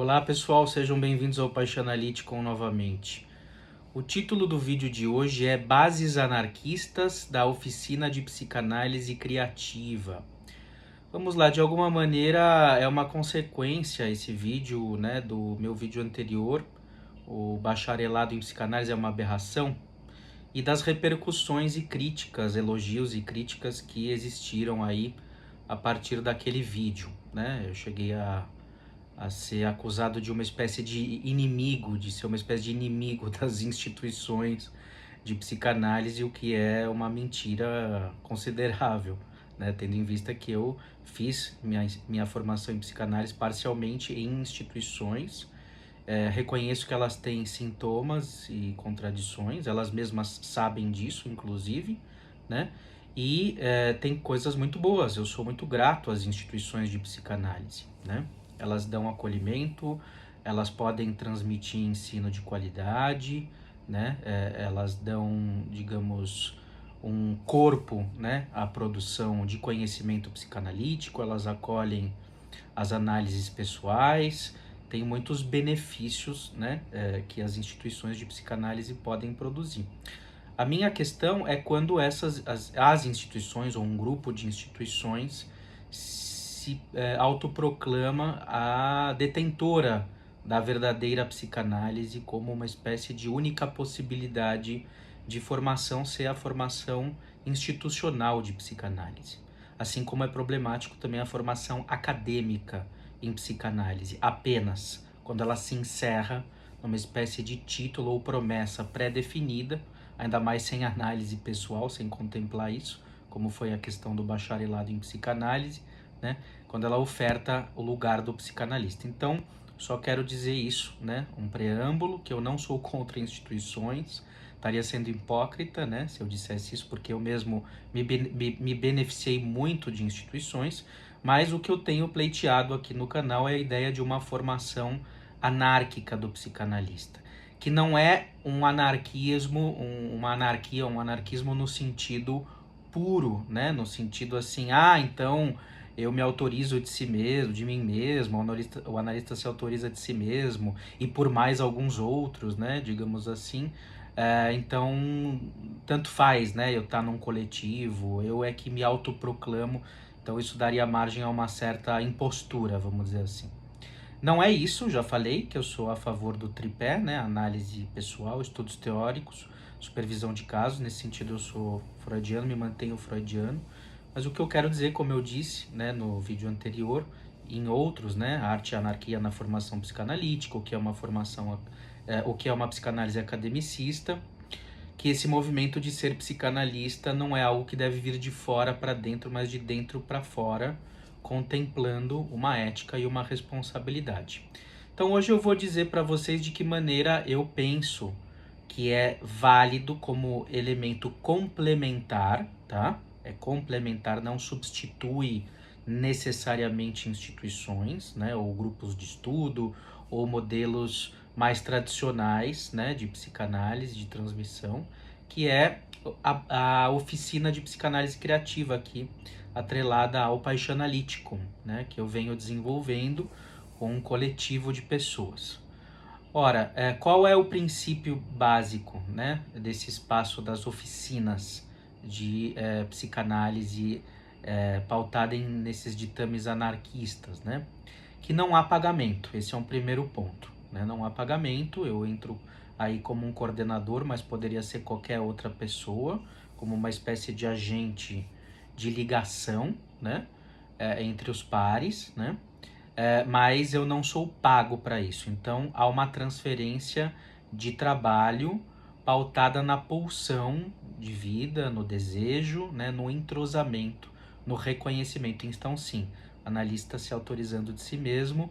Olá pessoal, sejam bem-vindos ao Paixanalyticon novamente. O título do vídeo de hoje é Bases Anarquistas da Oficina de Psicanálise Criativa. Vamos lá, de alguma maneira é uma consequência esse vídeo, né, do meu vídeo anterior, o Bacharelado em Psicanálise é uma aberração, e das repercussões e críticas, elogios e críticas que existiram aí a partir daquele vídeo, né? Eu cheguei a ser acusado de uma espécie de inimigo, de ser uma espécie de inimigo das instituições de psicanálise, o que é uma mentira considerável, né? Tendo em vista que eu fiz minha formação em psicanálise parcialmente em instituições, reconheço que elas têm sintomas e contradições, elas mesmas sabem disso, inclusive, né? E tem coisas muito boas, eu sou muito grato às instituições de psicanálise, né? Elas dão acolhimento, elas podem transmitir ensino de qualidade, né? Elas dão, digamos, um corpo, né, à produção de conhecimento psicanalítico, elas acolhem as análises pessoais, tem muitos benefícios, né, que as instituições de psicanálise podem produzir. A minha questão é quando as instituições ou um grupo de instituições se autoproclama a detentora da verdadeira psicanálise como uma espécie de única possibilidade de formação ser a formação institucional de psicanálise. Assim como é problemático também a formação acadêmica em psicanálise, apenas quando ela se encerra numa espécie de título ou promessa pré-definida, ainda mais sem análise pessoal, sem contemplar isso, como foi a questão do bacharelado em psicanálise, né? Quando ela oferta o lugar do psicanalista. Então, só quero dizer isso, né? Um preâmbulo, que eu não sou contra instituições, estaria sendo hipócrita, né, se eu dissesse isso, porque eu mesmo me beneficiei muito de instituições, mas o que eu tenho pleiteado aqui no canal é a ideia de uma formação anárquica do psicanalista, que não é um anarquismo, uma anarquia, um anarquismo no sentido puro, né, no sentido assim, então eu me autorizo de si mesmo, de mim mesmo, o analista se autoriza de si mesmo e por mais alguns outros, né, digamos assim. Então, tanto faz, né, eu estar num coletivo, eu é que me autoproclamo, então isso daria margem a uma certa impostura, vamos dizer assim. Não é isso, já falei que eu sou a favor do tripé, né, análise pessoal, estudos teóricos, supervisão de casos, nesse sentido eu sou freudiano, me mantenho freudiano, mas o que eu quero dizer, como eu disse, né, no vídeo anterior, em outros, né, arte e anarquia na formação psicanalítica, o que é uma formação, o que é uma psicanálise academicista, que esse movimento de ser psicanalista não é algo que deve vir de fora para dentro, mas de dentro para fora, contemplando uma ética e uma responsabilidade. Então hoje eu vou dizer para vocês de que maneira eu penso que é válido como elemento complementar, tá? É complementar, não substitui necessariamente instituições, né, ou grupos de estudo, ou modelos mais tradicionais, né, de psicanálise, de transmissão, que é a oficina de psicanálise criativa aqui, atrelada ao Paixanalyticon, né, que eu venho desenvolvendo com um coletivo de pessoas. Ora, qual é o princípio básico, né, desse espaço das oficinas de psicanálise pautada nesses ditames anarquistas, né? Que não há pagamento, esse é um primeiro ponto, né? Não há pagamento, eu entro aí como um coordenador, mas poderia ser qualquer outra pessoa, como uma espécie de agente de ligação, né? Entre os pares, né? Mas eu não sou pago para isso. Então há uma transferência de trabalho pautada na pulsão de vida, no desejo, né, no entrosamento, no reconhecimento. Então sim, analista se autorizando de si mesmo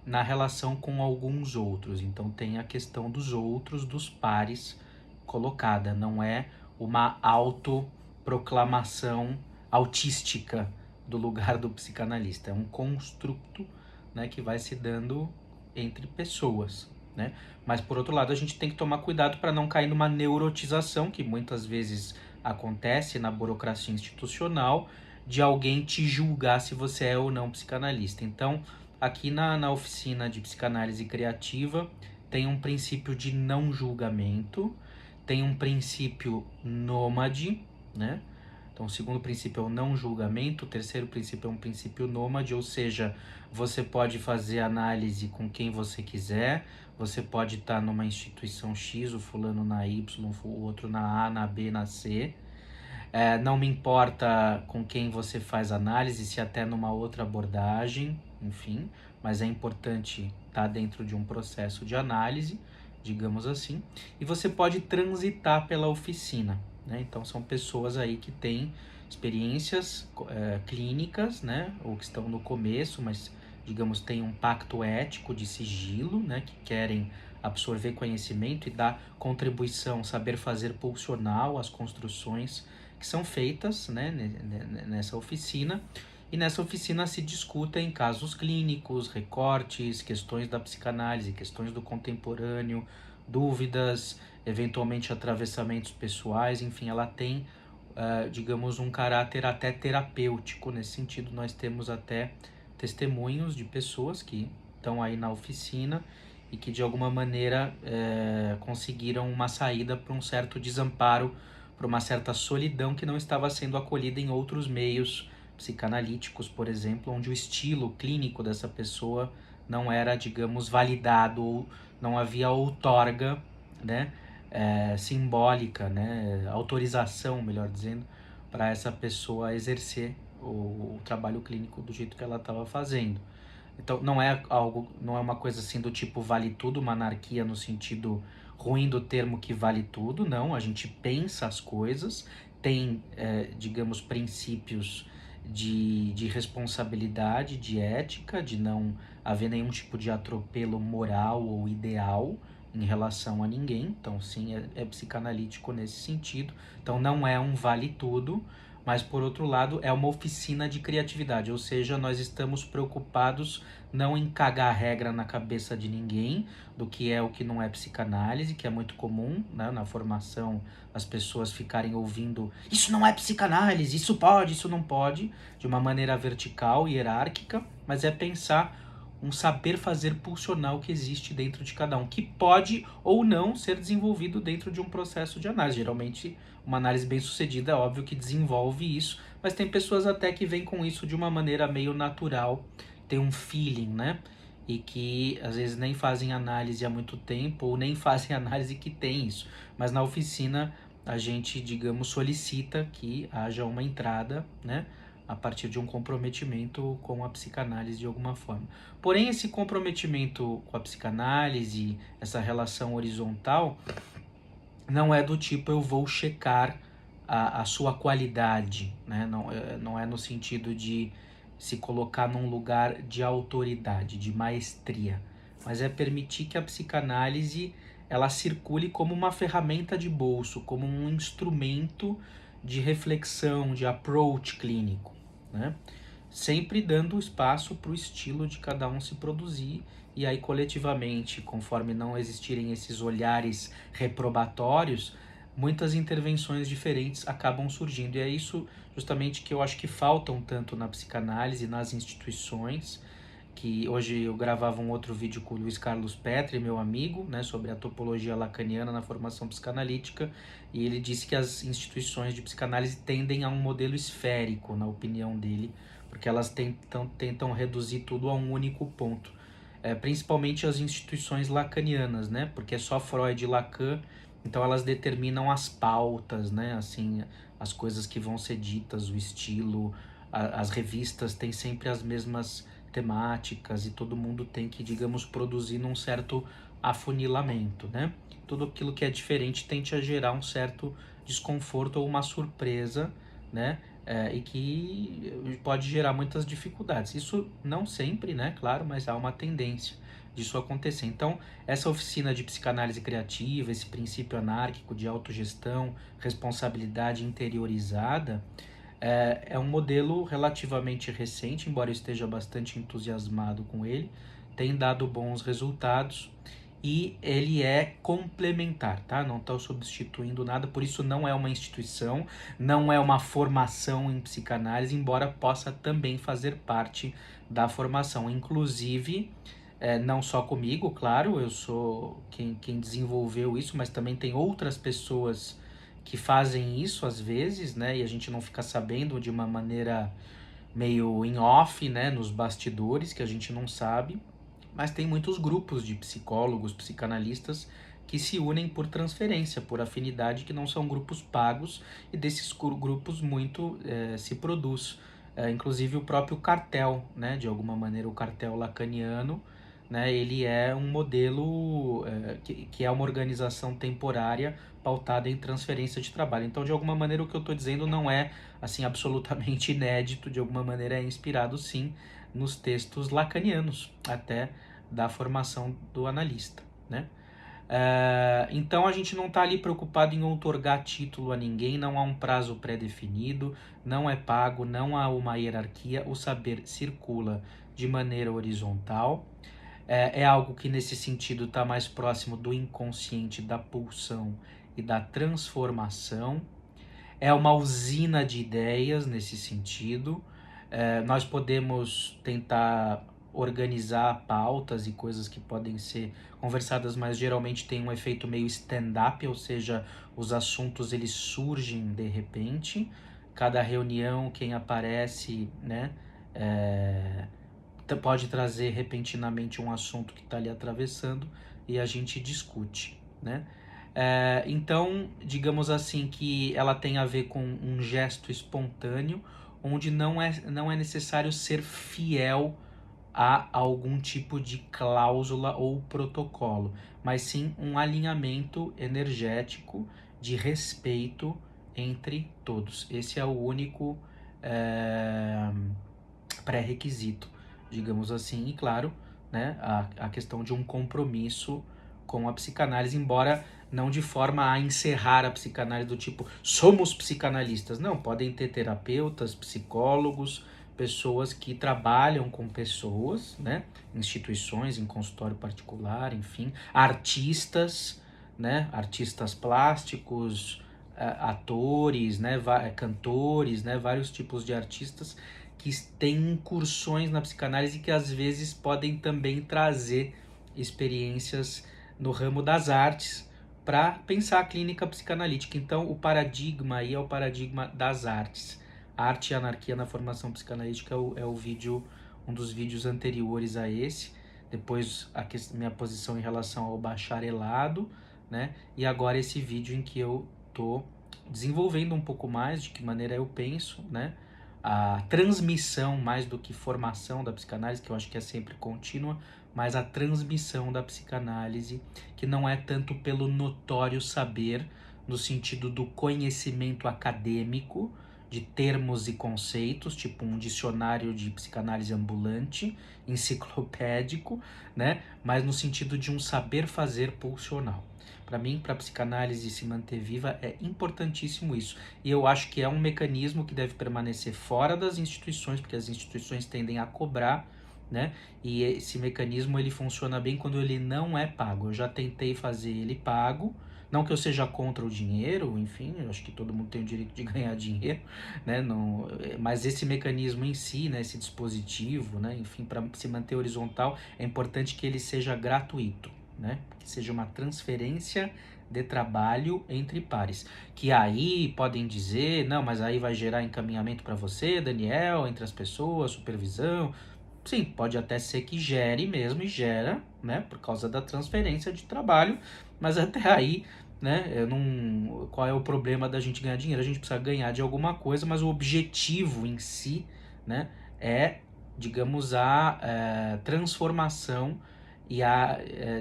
na relação com alguns outros. Então tem a questão dos outros, dos pares colocada, não é uma autoproclamação autística do lugar do psicanalista, é um construto, né, que vai se dando entre pessoas, né? Mas por outro lado a gente tem que tomar cuidado para não cair numa neurotização que muitas vezes acontece na burocracia institucional de alguém te julgar se você é ou não psicanalista. Então aqui na oficina de psicanálise criativa tem um princípio de não julgamento, tem um princípio nômade, né? Então, o segundo princípio é o não julgamento, o terceiro princípio é um princípio nômade, ou seja, você pode fazer análise com quem você quiser, você pode estar numa instituição X, o fulano na Y, o outro na A, na B, na C. Não me importa com quem você faz análise, se até numa outra abordagem, enfim, mas é importante estar dentro de um processo de análise, digamos assim, e você pode transitar pela oficina, né? Então são pessoas aí que têm experiências clínicas, né? Ou que estão no começo, mas digamos têm um pacto ético de sigilo, né? Que querem absorver conhecimento e dar contribuição, saber fazer pulsional às construções que são feitas, né, nessa oficina, e nessa oficina se discutem casos clínicos, recortes, questões da psicanálise, questões do contemporâneo, dúvidas, eventualmente atravessamentos pessoais, enfim, ela tem, digamos, um caráter até terapêutico. Nesse sentido, nós temos até testemunhos de pessoas que estão aí na oficina e que de alguma maneira conseguiram uma saída para um certo desamparo, para uma certa solidão que não estava sendo acolhida em outros meios psicanalíticos, por exemplo, onde o estilo clínico dessa pessoa não era, digamos, validado, ou não havia outorga, né, simbólica, né, autorização, melhor dizendo, para essa pessoa exercer o trabalho clínico do jeito que ela estava fazendo. Então não é uma coisa assim do tipo vale tudo, uma anarquia no sentido ruim do termo que vale tudo, não. A gente pensa as coisas, tem, digamos, princípios de responsabilidade, de ética, de não haver nenhum tipo de atropelo moral ou ideal em relação a ninguém. Então sim, é psicanalítico nesse sentido. Então não é um vale tudo, mas por outro lado é uma oficina de criatividade, ou seja, nós estamos preocupados não em cagar regra na cabeça de ninguém, do que é o que não é psicanálise, que é muito comum, né, na formação as pessoas ficarem ouvindo isso não é psicanálise, isso pode, isso não pode, de uma maneira vertical e hierárquica, mas é pensar um saber fazer pulsional que existe dentro de cada um, que pode ou não ser desenvolvido dentro de um processo de análise. Geralmente, uma análise bem sucedida é óbvio que desenvolve isso, mas tem pessoas até que vêm com isso de uma maneira meio natural, tem um feeling, né? E que às vezes nem fazem análise há muito tempo, ou nem fazem análise que tem isso. Mas na oficina a gente, digamos, solicita que haja uma entrada, né? A partir de um comprometimento com a psicanálise de alguma forma. Porém, esse comprometimento com a psicanálise, essa relação horizontal, não é do tipo eu vou checar a sua qualidade, né? Não é no sentido de se colocar num lugar de autoridade, de maestria, mas é permitir que a psicanálise ela circule como uma ferramenta de bolso, como um instrumento de reflexão, de approach clínico, né? Sempre dando espaço para o estilo de cada um se produzir, e aí coletivamente, conforme não existirem esses olhares reprobatórios, muitas intervenções diferentes acabam surgindo. E é isso justamente que eu acho que faltam tanto na psicanálise, nas instituições, que hoje eu gravava um outro vídeo com o Luiz Carlos Petri, meu amigo, né, sobre a topologia lacaniana na formação psicanalítica, e ele disse que as instituições de psicanálise tendem a um modelo esférico, na opinião dele, porque elas tentam reduzir tudo a um único ponto. Principalmente as instituições lacanianas, né, porque é só Freud e Lacan, então elas determinam as pautas, né, assim, as coisas que vão ser ditas, o estilo, as revistas têm sempre as mesmas temáticas e todo mundo tem que, digamos, produzir num certo afunilamento, né? Tudo aquilo que é diferente tende a gerar um certo desconforto ou uma surpresa, né? E que pode gerar muitas dificuldades. Isso não sempre, né? Claro, mas há uma tendência disso acontecer. Então, essa oficina de psicanálise criativa, esse princípio anárquico de autogestão, responsabilidade interiorizada, é um modelo relativamente recente, embora eu esteja bastante entusiasmado com ele, tem dado bons resultados e ele é complementar, tá? Não está substituindo nada, por isso não é uma instituição, não é uma formação em psicanálise, embora possa também fazer parte da formação. Inclusive, não só comigo, claro, eu sou quem desenvolveu isso, mas também tem outras pessoas que fazem isso às vezes, né? E a gente não fica sabendo de uma maneira meio em off, né? Nos bastidores, que a gente não sabe. Mas tem muitos grupos de psicólogos, psicanalistas que se unem por transferência, por afinidade, que não são grupos pagos, e desses grupos muito se produz. Inclusive o próprio cartel, né? De alguma maneira o cartel lacaniano, né? Ele é um modelo que é uma organização temporária pautada em transferência de trabalho. Então, de alguma maneira, o que eu estou dizendo não é assim absolutamente inédito, de alguma maneira é inspirado sim nos textos lacanianos, até da formação do analista, né? Então a gente não está ali preocupado em outorgar título a ninguém, não há um prazo pré-definido, não é pago, não há uma hierarquia, o saber circula de maneira horizontal. É algo que nesse sentido está mais próximo do inconsciente, da pulsão e da transformação. É uma usina de ideias nesse sentido. Nós podemos tentar organizar pautas e coisas que podem ser conversadas, mas geralmente tem um efeito meio stand-up, ou seja, os assuntos eles surgem de repente. Cada reunião, quem aparece, né, pode trazer repentinamente um assunto que está ali atravessando e a gente discute, né? Então, digamos assim que ela tem a ver com um gesto espontâneo, onde não é necessário ser fiel a algum tipo de cláusula ou protocolo, mas sim um alinhamento energético de respeito entre todos. Esse é o único pré-requisito, digamos assim, e claro, né, a questão de um compromisso com a psicanálise, embora não de forma a encerrar a psicanálise do tipo, somos psicanalistas. Não, podem ter terapeutas, psicólogos, pessoas que trabalham com pessoas, né, instituições, em consultório particular, enfim, artistas, né, artistas plásticos, atores, né, cantores, né, vários tipos de artistas que têm incursões na psicanálise que às vezes podem também trazer experiências no ramo das artes para pensar a clínica psicanalítica. Então, o paradigma aí é o paradigma das artes. Arte e anarquia na formação psicanalítica é o vídeo, um dos vídeos anteriores a esse. Depois, minha posição em relação ao bacharelado, né? E agora esse vídeo em que eu tô desenvolvendo um pouco mais de que maneira eu penso, né? A transmissão, mais do que formação da psicanálise, que eu acho que é sempre contínua, mas a transmissão da psicanálise, que não é tanto pelo notório saber, no sentido do conhecimento acadêmico, de termos e conceitos, tipo um dicionário de psicanálise ambulante, enciclopédico, né? Mas no sentido de um saber fazer pulsional. Para mim, para a psicanálise se manter viva, é importantíssimo isso. E eu acho que é um mecanismo que deve permanecer fora das instituições, porque as instituições tendem a cobrar, né? E esse mecanismo ele funciona bem quando ele não é pago. Eu já tentei fazer ele pago, não que eu seja contra o dinheiro, enfim, eu acho que todo mundo tem o direito de ganhar dinheiro, né? Não, mas esse mecanismo em si, né? Esse dispositivo, né? Enfim, para se manter horizontal, é importante que ele seja gratuito, né? Que seja uma transferência de trabalho entre pares. Que aí podem dizer, não, mas aí vai gerar encaminhamento para você, Daniel, entre as pessoas, supervisão. Sim, pode até ser que gere mesmo, e gera, né, por causa da transferência de trabalho, mas até aí, né, qual é o problema da gente ganhar dinheiro? A gente precisa ganhar de alguma coisa, mas o objetivo em si, né, é, digamos, a transformação e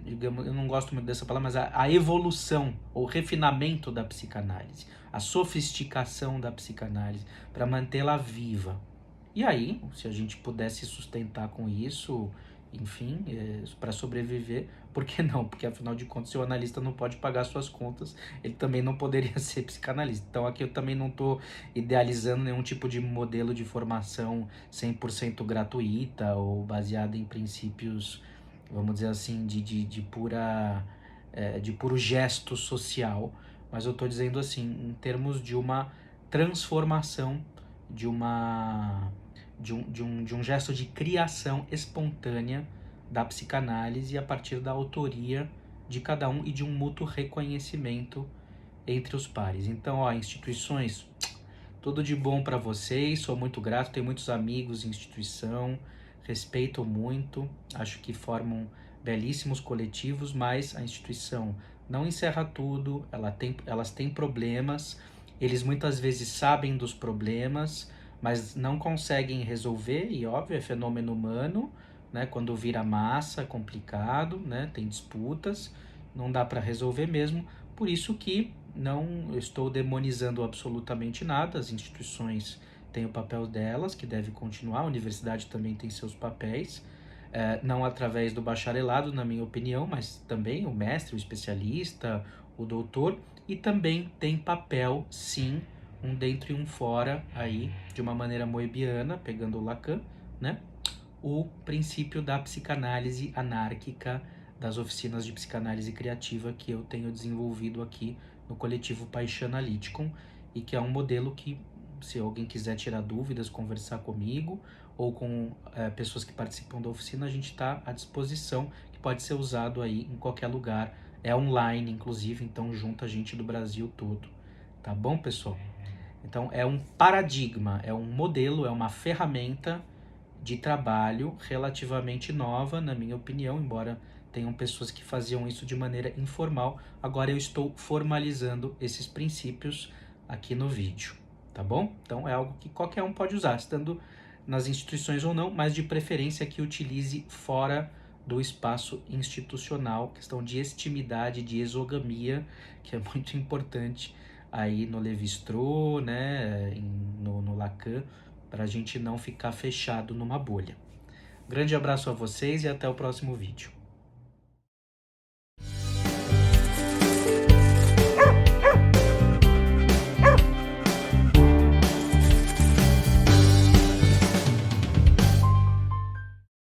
digamos, eu não gosto muito dessa palavra, mas a evolução, ou refinamento da psicanálise, a sofisticação da psicanálise, para mantê-la viva. E aí, se a gente pudesse sustentar com isso, enfim, para sobreviver, por que não? Porque afinal de contas, se o analista não pode pagar suas contas, ele também não poderia ser psicanalista. Então aqui eu também não estou idealizando nenhum tipo de modelo de formação 100% gratuita ou baseada em princípios, vamos dizer assim, de puro gesto social. Mas eu estou dizendo assim, em termos de uma transformação, de uma de um gesto de criação espontânea da psicanálise a partir da autoria de cada um e de um mútuo reconhecimento entre os pares. Então, ó, instituições, tudo de bom para vocês, sou muito grato, tenho muitos amigos em instituição, respeito muito, acho que formam belíssimos coletivos, mas a instituição não encerra tudo, elas têm problemas, eles muitas vezes sabem dos problemas, mas não conseguem resolver, e óbvio, é fenômeno humano, né? Quando vira massa, é complicado, né? Tem disputas, não dá para resolver mesmo, por isso que não estou demonizando absolutamente nada, as instituições têm o papel delas, que deve continuar, a universidade também tem seus papéis, não através do bacharelado, na minha opinião, mas também o mestre, o especialista, o doutor, e também tem papel, sim, um dentro e um fora, aí, de uma maneira moebiana, pegando o Lacan, né? O princípio da psicanálise anárquica, das oficinas de psicanálise criativa que eu tenho desenvolvido aqui no coletivo Paixanalyticum, e que é um modelo que, se alguém quiser tirar dúvidas, conversar comigo ou com pessoas que participam da oficina, a gente está à disposição, que pode ser usado aí em qualquer lugar, é online inclusive, então junta a gente do Brasil todo, tá bom, pessoal? Então é um paradigma, é um modelo, é uma ferramenta de trabalho relativamente nova, na minha opinião, embora tenham pessoas que faziam isso de maneira informal. Agora eu estou formalizando esses princípios aqui no vídeo, tá bom? Então é algo que qualquer um pode usar, estando nas instituições ou não, mas de preferência que utilize fora do espaço institucional, questão de extimidade, de exogamia, que é muito importante aí no Lévi-Strauss, né, no Lacan, para a gente não ficar fechado numa bolha. Grande abraço a vocês e até o próximo vídeo.